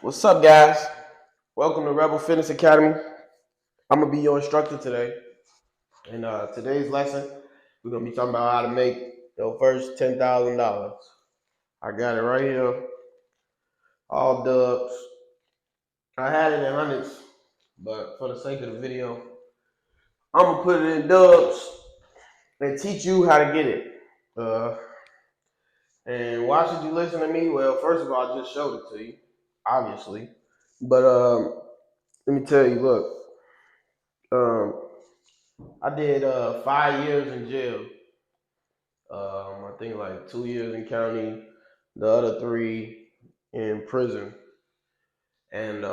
What's up, guys? Welcome to Rebel Fitness Academy. I'm gonna be your instructor today. In today's lesson, we're gonna be talking about how to make your first $10,000. I got it right here, all dubs. I had it in hundreds, but for the sake of the video, I'm gonna put it in dubs and teach you how to get it. Uh, and why should you listen to me? Well, first of all, I just showed it to you, obviously. But let me tell you, look. Um, I did 5 years in jail. I think like 2 years in county, the other three in prison. And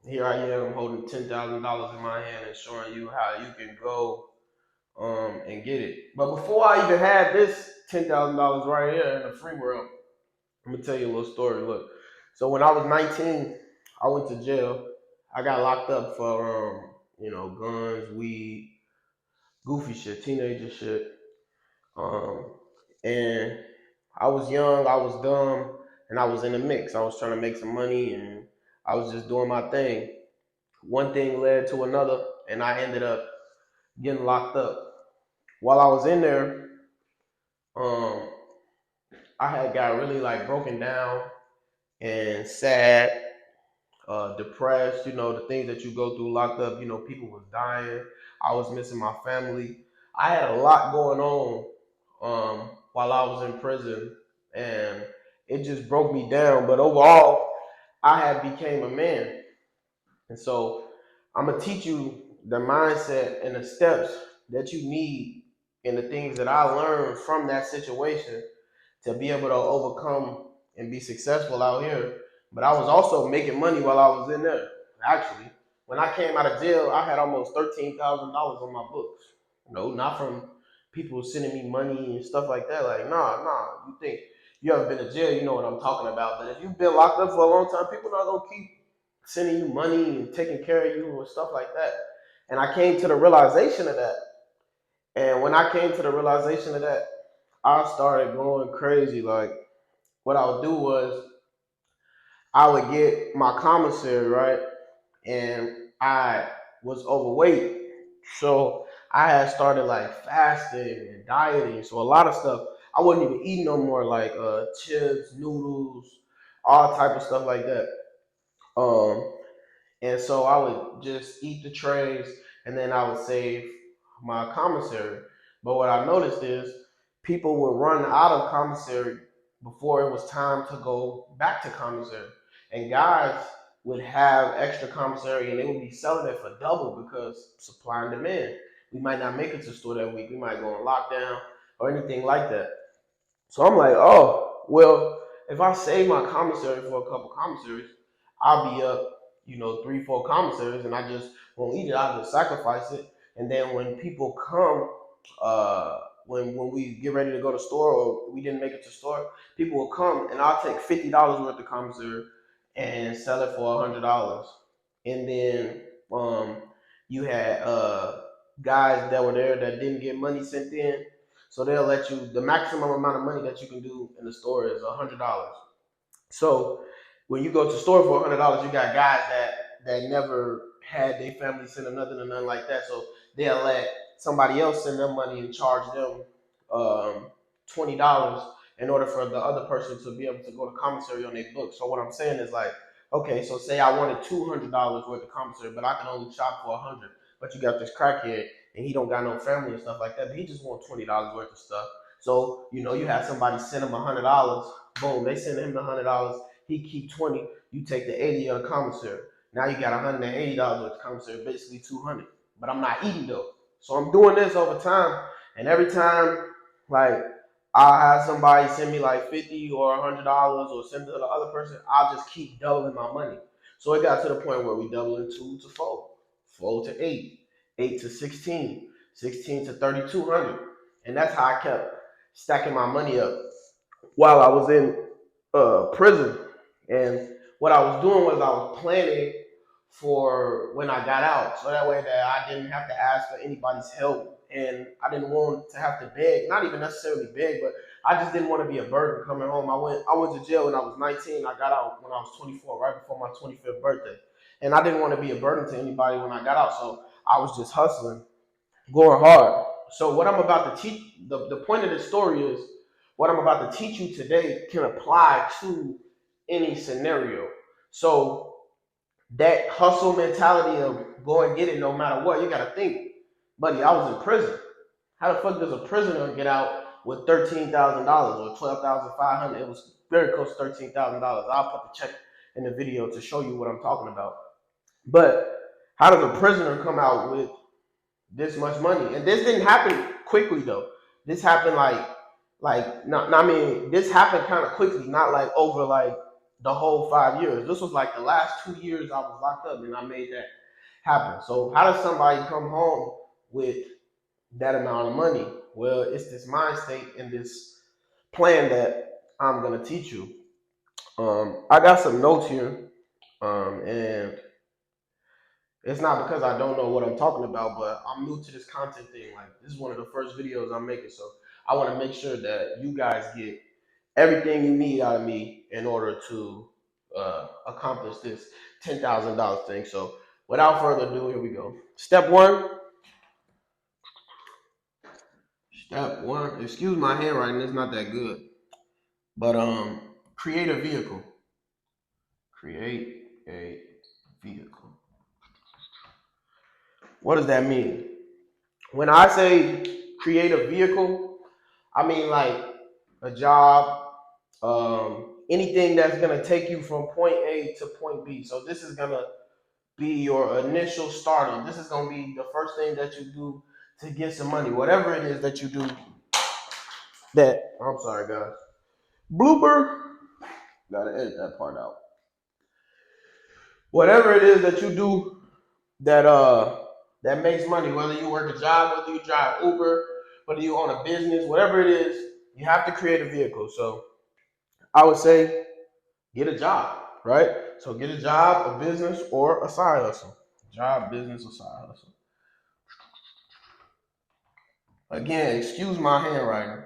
here I am holding $10,000 in my hand and showing you how you can go and get it. But before I even had this $10,000 right here in the free world, let me tell you a little story. Look, so when I was 19, I went to jail. I got locked up for guns, weed, goofy shit, teenager shit. Um, and I was young, I was dumb, and I was in the mix. I was trying to make some money and I was just doing my thing. One thing led to another, and I ended up getting locked up. While I was in there, um, I had got really like broken down and sad, depressed, the things that you go through locked up, people was dying. I was missing my family. I had a lot going on while I was in prison, and it just broke me down. But overall, I had became a man. And so I'm gonna teach you the mindset and the steps that you need and the things that I learned from that situation to be able to overcome and be successful out here. But I was also making money while I was in there. Actually, when I came out of jail, I had almost $13,000 on my books. Not from people sending me money and stuff like that. Like, nah. You think you ever been to jail? You know what I'm talking about. But if you've been locked up for a long time, people not gonna keep sending you money and taking care of you and stuff like that. And I came to the realization of that. And when I came to the realization of that, I started going crazy. Like, what I would do was I would get my commissary, right? And I was overweight. So I had started like fasting and dieting. So a lot of stuff I wasn't even eating no more, like chips, noodles, all type of stuff like that. Um, and so I would just eat the trays and then I would save my commissary. But what I noticed is people would run out of commissary before it was time to go back to commissary. And guys would have extra commissary and they would be selling it for double because supply and demand. We might not make it to the store that week. We might go on lockdown or anything like that. So I'm like, oh, well, if I save my commissary for a couple commissaries, I'll be up, three, four commissaries, and I just won't eat it. I'll just sacrifice it. And then when people come, when we get ready to go to the store or we didn't make it to the store, people will come and I'll take $50 worth of commissary and sell it for $100. And then um, you had guys that were there that didn't get money sent in, so they'll let you. The maximum amount of money that you can do in the store is $100. So when you go to the store for $100, you got guys that never had their family send them nothing or nothing like that. So they'll let somebody else send them money and charge them $20 in order for the other person to be able to go to commissary on their book. So what I'm saying is like, okay, so say I wanted $200 worth of commissary, but I can only shop for 100. But you got this crackhead and he don't got no family and stuff like that, but he just want $20 worth of stuff. So you have somebody send him $100. Boom, they send him the $100. He keep 20. You take the 80 of the commissary. Now you got $180 worth of commissary, basically 200. But I'm not eating though, so I'm doing this over time. And every time, like I'll have somebody send me like 50 or $100 or send it to the other person, I'll just keep doubling my money. So it got to the point where we doubling 2 to 4, 4 to 8, 8 to 16, 16 to 3,200. And that's how I kept stacking my money up while I was in prison. And what I was doing was I was planning for when I got out, so that way that I didn't have to ask for anybody's help, and I didn't want to have to beg. Not even necessarily beg, but I just didn't want to be a burden coming home. I went to jail when I was 19. I got out when I was 24, right before my 25th birthday. And I didn't want to be a burden to anybody when I got out. So I was just hustling, going hard. So what I'm about to teach, the point of this story is what I'm about to teach you today can apply to any scenario. So that hustle mentality of go and get it no matter what, you gotta think, buddy, I was in prison. How the fuck does a prisoner get out with $13,000 or 12,500? It was very close to $13,000. I'll put the check in the video to show you what I'm talking about. But how does a prisoner come out with this much money? And this didn't happen quickly though. This happened this happened kind of quickly, not like over like the whole 5 years. This was like the last 2 years I was locked up and I made that happen. So how does somebody come home with that amount of money? Well, it's this mind state and this plan that I'm gonna teach you. I got some notes here, and it's not because I don't know what I'm talking about, but I'm new to this content thing. Like this is one of the first videos I'm making, so I want to make sure that you guys get everything you need out of me in order to accomplish this $10,000 thing. So without further ado, here we go. Step one. Step one. Excuse my handwriting; it's not that good. But create a vehicle. Create a vehicle. What does that mean? When I say create a vehicle, I mean like a job, anything that's gonna take you from point A to point B. So this is gonna be your initial starter. This is gonna be the first thing that you do to get some money. Whatever it is that you do that, I'm sorry guys. Blooper. Gotta edit that part out. Whatever it is that you do that makes money, whether you work a job, whether you drive Uber, whether you own a business, whatever it is, you have to create a vehicle. So I would say get a job, right? So get a job, a business, or a side hustle. Job, business, or side hustle. Again, excuse my handwriting.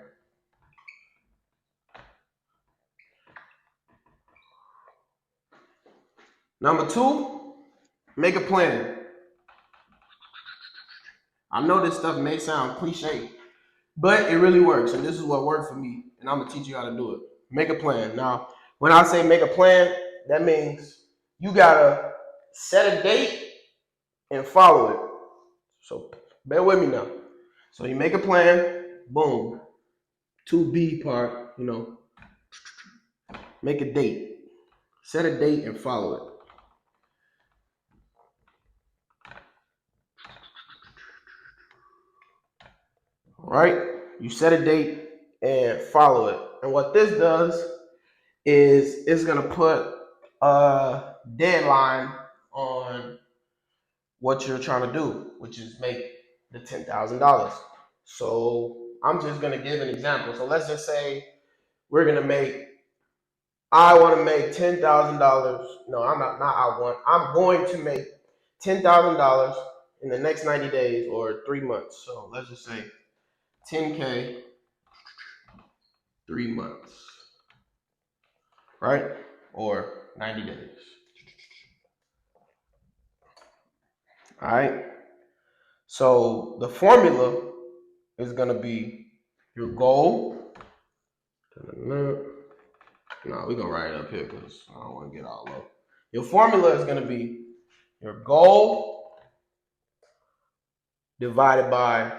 Number two, make a plan. I know this stuff may sound cliche, but it really works. And this is what worked for me. And I'm going to teach you how to do it. Make a plan. Now, when I say make a plan, that means you got to set a date and follow it. So bear with me now. So you make a plan, boom. 2B part, make a date. Set a date and follow it. All right? You set a date and follow it. And what this does is it's going to put a deadline on what you're trying to do, which is make the $10,000. So I'm just going to give an example. So let's just say we're going to make, I want to make $10,000. No, I'm going to make $10,000 in the next 90 days or 3 months. So let's just say 10K, 3 months, right? Or 90 days. All right. So the formula is going to be your goal. No, we're going to write it up here because I don't want to get all low. Your formula is going to be your goal divided by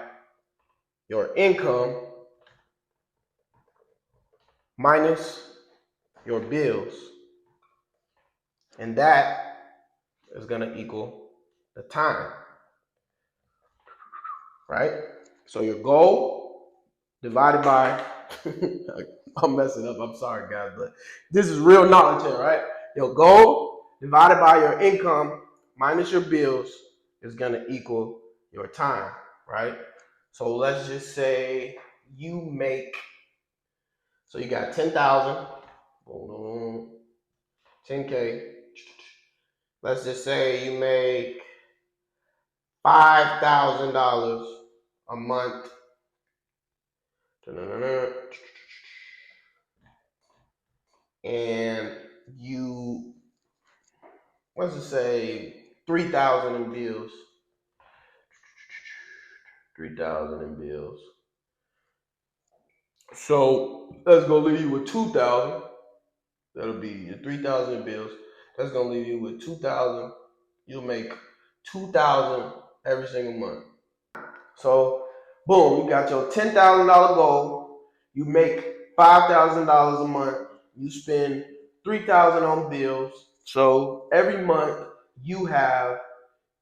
your income minus your bills. And that is going to equal the time. Right? So your goal divided by, I'm messing up, I'm sorry guys, but this is real knowledge here, right? Your goal divided by your income minus your bills is gonna equal your time, right? So let's just say you make, so you got 10,000, 10K. Let's just say you make $5,000 a month. and you, let's just say 3,000 in bills. 3,000 in bills. So that's gonna leave you with 2,000. That'll be your 3,000 in bills. That's gonna leave you with 2,000. You'll make 2,000 every single month. So boom, you got your $10,000 goal. You make $5,000 a month. You spend 3,000 on bills. So every month you have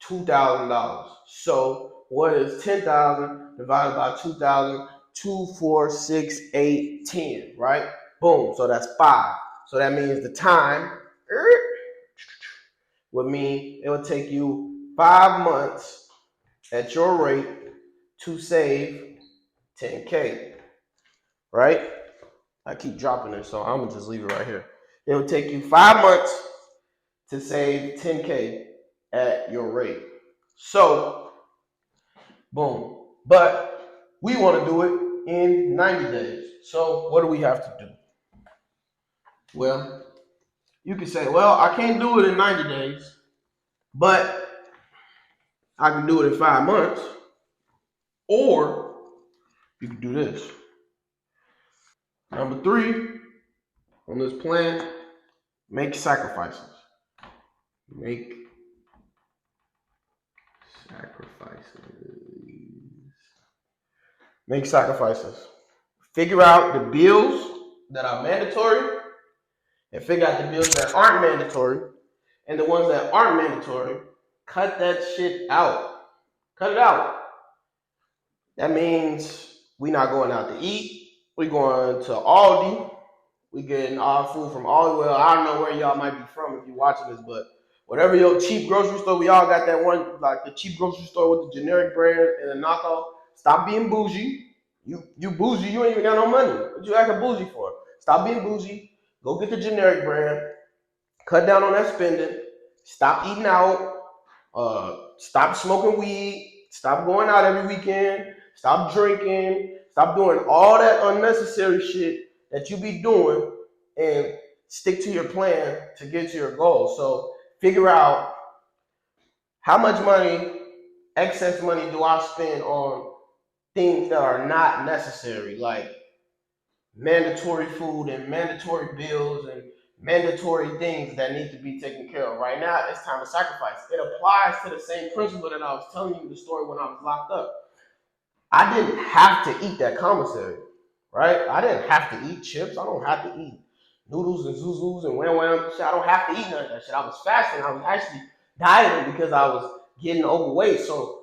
$2,000. So what is 10,000 divided by 2,000? 2, 4, 6, 8, 10, right? Boom. So that's 5. So that means the time would mean it would take you 5 months at your rate to save 10K, right? I keep dropping it, so I'm gonna just leave it right here. It would take you 5 months to save 10K at your rate. So, boom. But we want to do it in 90 days. So, what do we have to do? Well, you can say, well, I can't do it in 90 days, but I can do it in 5 months. Or you can do this. Number 3 on this plan, make sacrifices. Make sacrifices. Make sacrifices. Figure out the bills that are mandatory and figure out the bills that aren't mandatory. And the ones that aren't mandatory, cut that shit out. Cut it out. That means we not going out to eat. We going to Aldi. We getting our food from Aldi. Well, I don't know where y'all might be from if you're watching this, but whatever your cheap grocery store, we all got that one, like the cheap grocery store with the generic brand and the knockoff. Stop being bougie. You bougie, you ain't even got no money. What you acting bougie for? Stop being bougie. Go get the generic brand. Cut down on that spending. Stop eating out. Stop smoking weed. Stop going out every weekend. Stop drinking. Stop doing all that unnecessary shit that you be doing and stick to your plan to get to your goal. So figure out how much money, excess money, do I spend on things that are not necessary, like mandatory food and mandatory bills and mandatory things that need to be taken care of. Right now, it's time to sacrifice. It applies to the same principle that I was telling you the story when I was locked up. I didn't have to eat that commissary, right? I didn't have to eat chips. I don't have to eat noodles and zuzus and wham wham shit. I don't have to eat none of that shit. I was fasting. I was actually dieting because I was getting overweight. So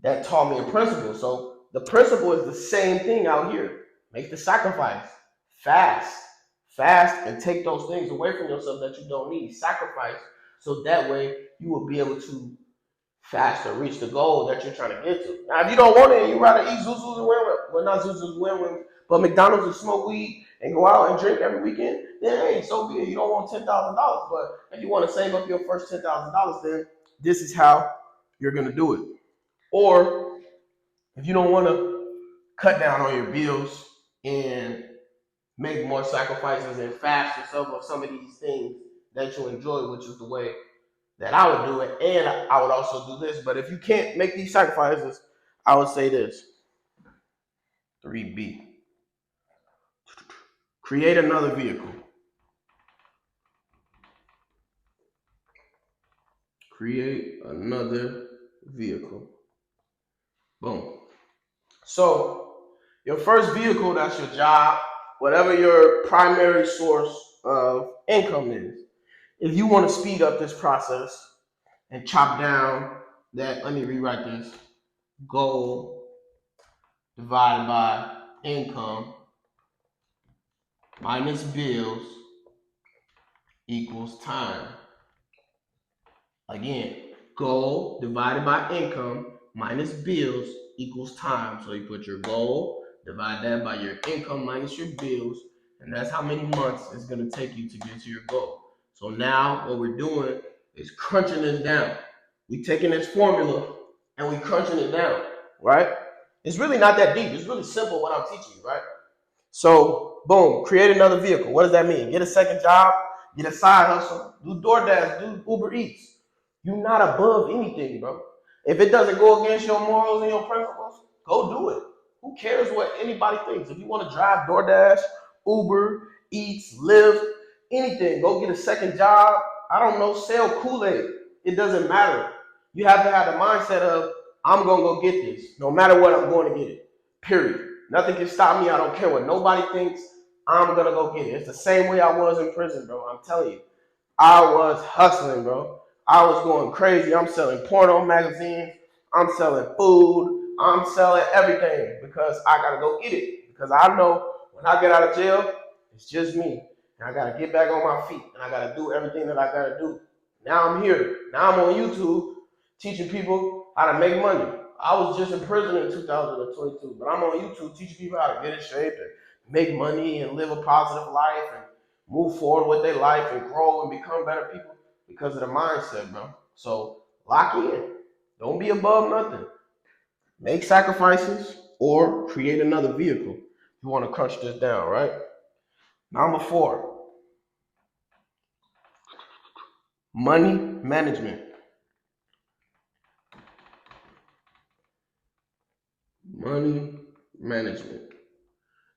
that taught me a principle. So the principle is the same thing out here. Make the sacrifice. Fast. Fast and take those things away from yourself that you don't need. Sacrifice so that way you will be able to faster reach the goal that you're trying to get to. Now, if you don't want it and you rather eat Zuzu's and win, well, not Zuzu's win, but McDonald's and smoke weed and go out and drink every weekend, then hey, so be it. You don't want $10,000, but if you want to save up your first $10,000, then this is how you're gonna do it. Or if you don't want to cut down on your bills and make more sacrifices and fast yourself of some of these things that you enjoy, which is the way that I would do it, and I would also do this. But if you can't make these sacrifices, I would say this. 3B. Create another vehicle. Create another vehicle. Boom. So your first vehicle, that's your job, whatever your primary source of income is. If you want to speed up this process and chop down that, let me rewrite this, goal divided by income minus bills equals time. Again, goal divided by income minus bills equals time. So you put your goal, divide that by your income minus your bills, and that's how many months it's going to take you to get to your goal. So now what we're doing is crunching this down. We're taking this formula and we're crunching it down, right? It's really not that deep. It's really simple what I'm teaching you, right? So, boom, create another vehicle. What does that mean? Get a second job, get a side hustle, do DoorDash, do Uber Eats. You're not above anything, bro. If it doesn't go against your morals and your principles, go do it. Who cares what anybody thinks? If you want to drive DoorDash, Uber Eats, Lyft, anything, go get a second job. I don't know, sell Kool-Aid. It doesn't matter. You have to have the mindset of, I'm going to go get this. No matter what, I'm going to get it. Period. Nothing can stop me. I don't care what nobody thinks. I'm going to go get it. It's the same way I was in prison, bro. I'm telling you. I was hustling, bro. I was going crazy. I'm selling porno magazines. I'm selling food. I'm selling everything because I got to go get it. Because I know when I get out of jail, it's just me. And I got to get back on my feet. And I got to do everything that I got to do. Now I'm here. Now I'm on YouTube teaching people how to make money. I was just in prison in 2022, but I'm on YouTube teaching people how to get in shape and make money and live a positive life and move forward with their life and grow and become better people because of the mindset, bro. So lock in. Don't be above nothing. Make sacrifices or create another vehicle. You want to crunch this down, right? Number 4, money management. Money management.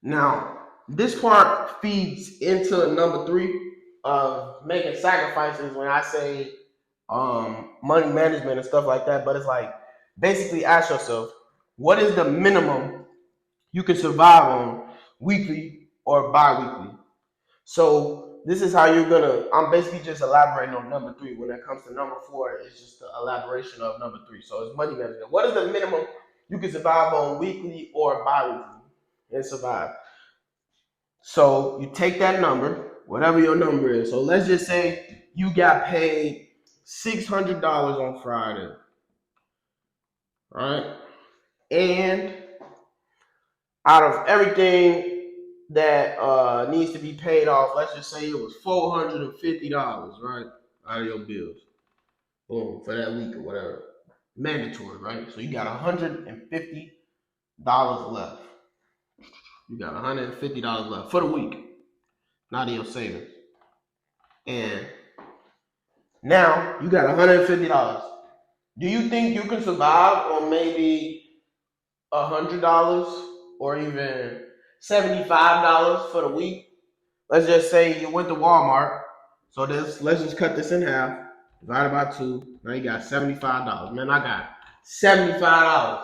Now, this part feeds into number 3 of making sacrifices when I say money management and stuff like that. But it's like, basically ask yourself, what is the minimum you can survive on weekly or bi-weekly? So this is how you're gonna, I'm basically just elaborating on number 3. When it comes to number 4, it's just the elaboration of number 3. So it's money management. What is the minimum you can survive on weekly or bi-weekly and survive? So you take that number, whatever your number is. So let's just say you got paid $600 on Friday, right? And out of everything that needs to be paid off, let's just say it was $450, right? Out of your bills. Boom, for that week or whatever. Mandatory, right? So you got $150 left. You got $150 left for the week, not in your savings. And now you got $150. Do you think you can survive on maybe $100 or even $75 for the week? Let's just say you went to Walmart. So let's just cut this in half. Divided by 2. Now you got $75. Man, I got $75.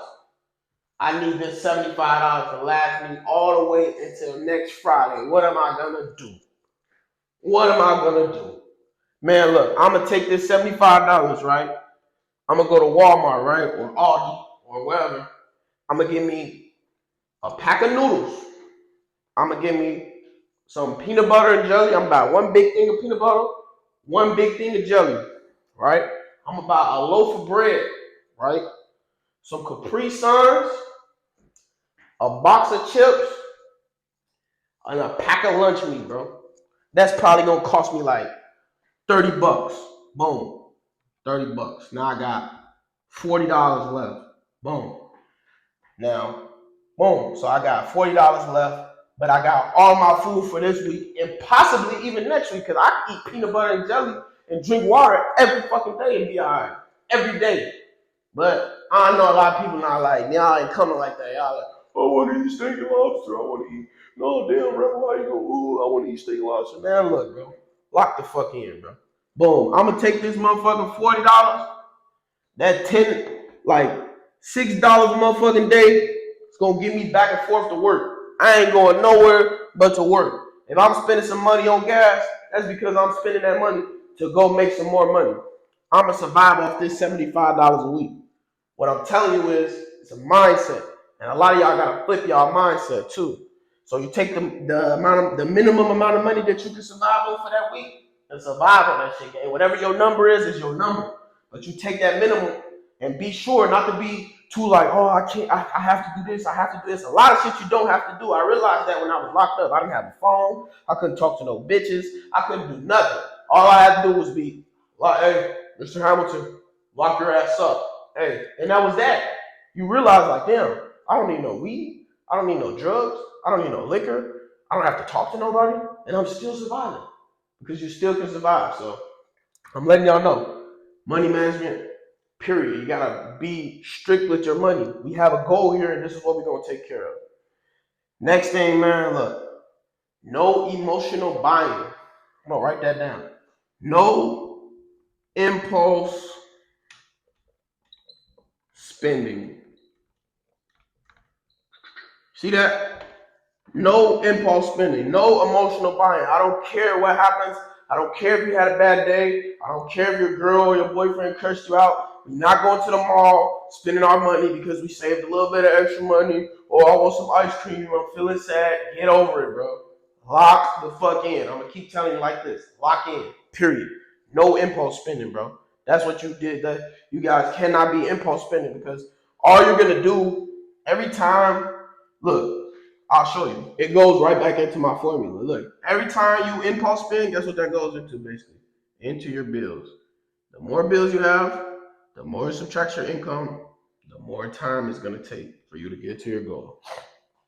I need this $75 to last me all the way until next Friday. What am I gonna do? What am I gonna do? Man, look, I'm gonna take this $75, right? I'm gonna go to Walmart, right? Or Aldi or wherever. I'm gonna get me a pack of noodles. I'm gonna get me some peanut butter and jelly. I'm gonna buy one big thing of peanut butter, one big thing of jelly, right? I'm gonna buy a loaf of bread, right? Some Capri Suns, a box of chips, and a pack of lunch meat, bro. That's probably gonna cost me like $30. Boom. $30. Now I got $40 left. Boom. Now, boom. So I got $40 left, but I got all my food for this week and possibly even next week because I can eat peanut butter and jelly and drink water every fucking day and be all right. Every day. But I know a lot of people not like, y'all ain't coming like that. Y'all like, oh, I want to eat steak and lobster. I want to eat. No, damn, Rebel, how you go? Ooh, I want to eat steak and lobster. Man, look, bro. Lock the fuck in, bro. Boom. I'm going to take this motherfucking $40. That like $6 a motherfucking day, it's going to get me back and forth to work. I ain't going nowhere but to work. If I'm spending some money on gas, that's because I'm spending that money to go make some more money. I'm going to survive off this $75 a week. What I'm telling you is, it's a mindset. And a lot of y'all got to flip y'all mindset too. So you take the minimum amount of money that you can survive on for that week and survive on that shit. And whatever your number is your number. But you take that minimum and be sure not to be too like, oh, I can't, I have to do this, I have to do this. A lot of shit you don't have to do. I realized that when I was locked up. I didn't have a phone. I couldn't talk to no bitches. I couldn't do nothing. All I had to do was be like, hey, Mr. Hamilton, lock your ass up. Hey, and that was that. You realize like, damn, I don't need no weed. I don't need no drugs. I don't need no liquor. I don't have to talk to nobody, and I'm still surviving because you still can survive. So I'm letting y'all know, money management, period. You gotta be strict with your money. We have a goal here, and this is what we're gonna take care of. Next thing, man, look, no emotional buying. I'm gonna write that down. No impulse spending. See that? No impulse spending, no emotional buying. I don't care what happens. I don't care if you had a bad day. I don't care if your girl or your boyfriend cursed you out. We're not going to the mall, spending our money because we saved a little bit of extra money. Or I want some ice cream. I'm feeling sad. Get over it, bro. Lock the fuck in. I'm gonna keep telling you like this. Lock in. Period. No impulse spending, bro. That's what you did. That you guys cannot be impulse spending because all you're gonna do every time. Look, I'll show you. It goes right back into my formula. Look, every time you impulse spend, guess what that goes into basically? Into your bills. The more bills you have, the more it subtracts your income, the more time it's gonna take for you to get to your goal.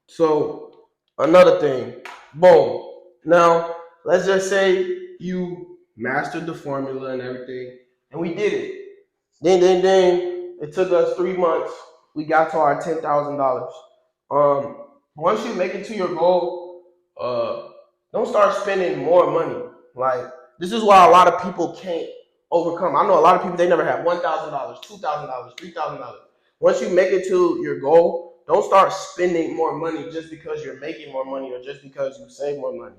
So another thing, boom. Now let's just say you mastered the formula and everything, and we did it. Then it took us 3 months. We got to our $10,000. Once you make it to your goal, uh, don't start spending more money. Like this is why a lot of people can't overcome. I know a lot of people they never have $1,000, $2,000, $3,000. Once you make it to your goal, don't start spending more money just because you're making more money or just because you save more money.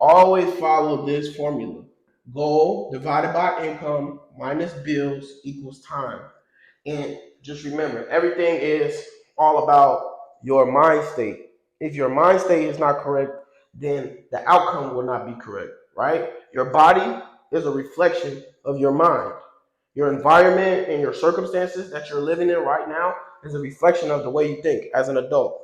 Always follow this formula. Goal divided by income minus bills equals time. And just remember, everything is all about your mind state. If your mind state is not correct, then the outcome will not be correct, right? Your body is a reflection of your mind. Your environment and your circumstances that you're living in right now is a reflection of the way you think as an adult.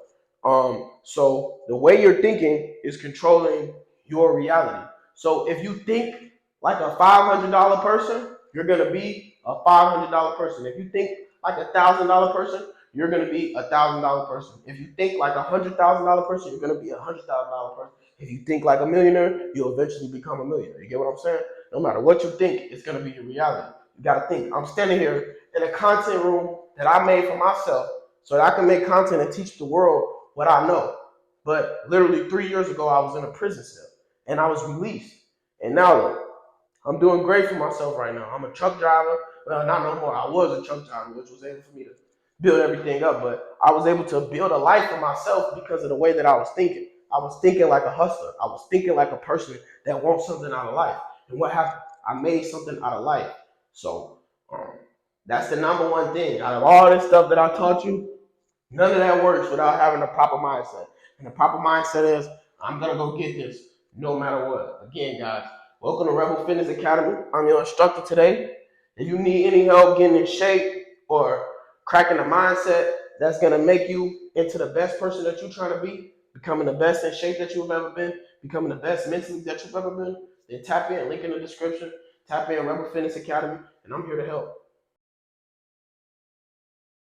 So the way you're thinking is controlling your reality. So if you think like a $500 person, you're gonna be a $500 person. If you think like $1,000 person, you're gonna be $1,000 person. If you think like $100,000 person, you're gonna be $100,000 person. If you think like a millionaire, you'll eventually become a millionaire. You get what I'm saying? No matter what you think, it's gonna be your reality. You gotta think. I'm standing here in a content room that I made for myself so that I can make content and teach the world what I know. But literally 3 years ago, I was in a prison cell and I was released. And now look, I'm doing great for myself right now. I'm a truck driver. Well, not no more. I was a truck driver, which was able for me to build everything up. But I was able to build a life for myself because of the way that I was thinking. I was thinking like a hustler. I was thinking like a person that wants something out of life. And what happened? I made something out of life. So that's the number one thing. Out of all this stuff that I taught you, none of that works without having a proper mindset. And the proper mindset is, I'm going to go get this no matter what. Again, guys, welcome to Rebel Fitness Academy. I'm your instructor today. If you need any help getting in shape or cracking a mindset that's going to make you into the best person that you're trying to be, becoming the best in shape that you've ever been, becoming the best mentally that you've ever been, then tap in, link in the description, tap in Rebel Fitness Academy, and I'm here to help.